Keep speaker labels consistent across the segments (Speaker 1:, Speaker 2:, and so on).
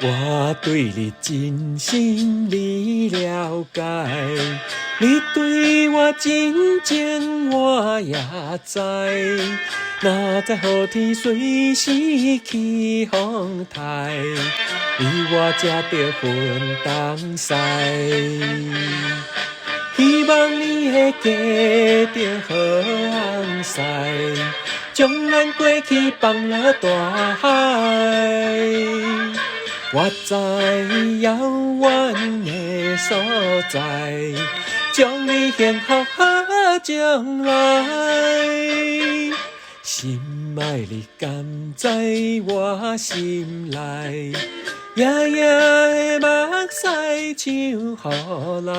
Speaker 1: 我对你真心你了解，你对我真情我也知。哪知雨天随时起风台，你我才着分东西。希望你会记着好红丝，将咱过去放落大海。我在遥远的所在，将你幸福好将来。心爱你甘在我心内，夜夜的目屎像雨来，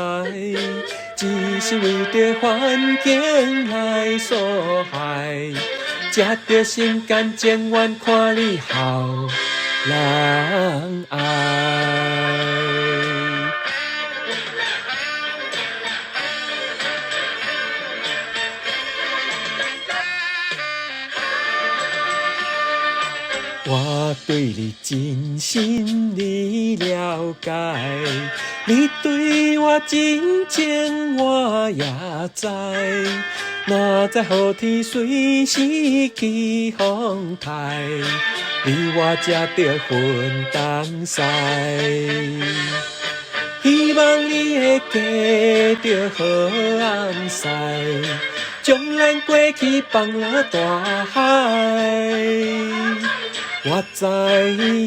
Speaker 1: 只是为着环境来所害，才着心甘情愿看你好人爱。我对你真心你了解，你对我真情我也知。哪知雨天随时起风台，你我才着分东西。希望你会记着好红丝，将咱过去放落大海。我在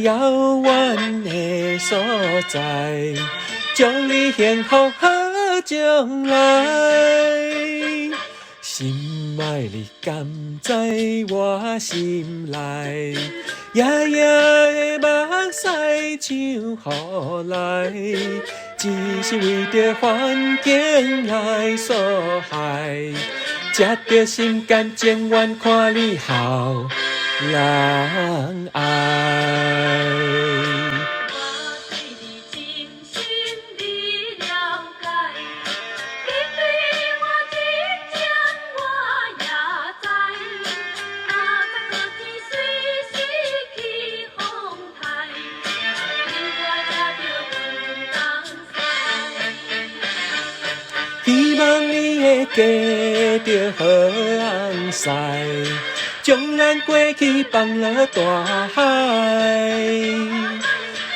Speaker 1: 遥远的所在，将你幸福好将来。心爱你甘在我心内，夜夜的目屎像雨来，只是为着环境来所害，才着心甘情愿看你好人爱。希望你会记着好红丝，将咱过去放落大海。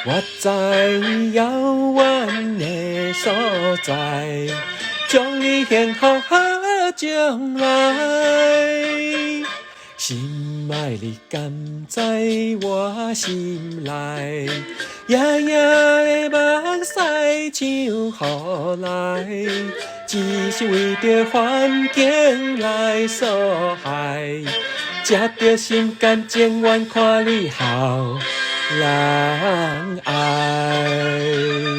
Speaker 1: 我在遥远的所在，将你幸福好将来。心爱你甘在我心内，夜夜的目屎像雨来，只是为着环境来所害，才着心甘情愿看你好人爱。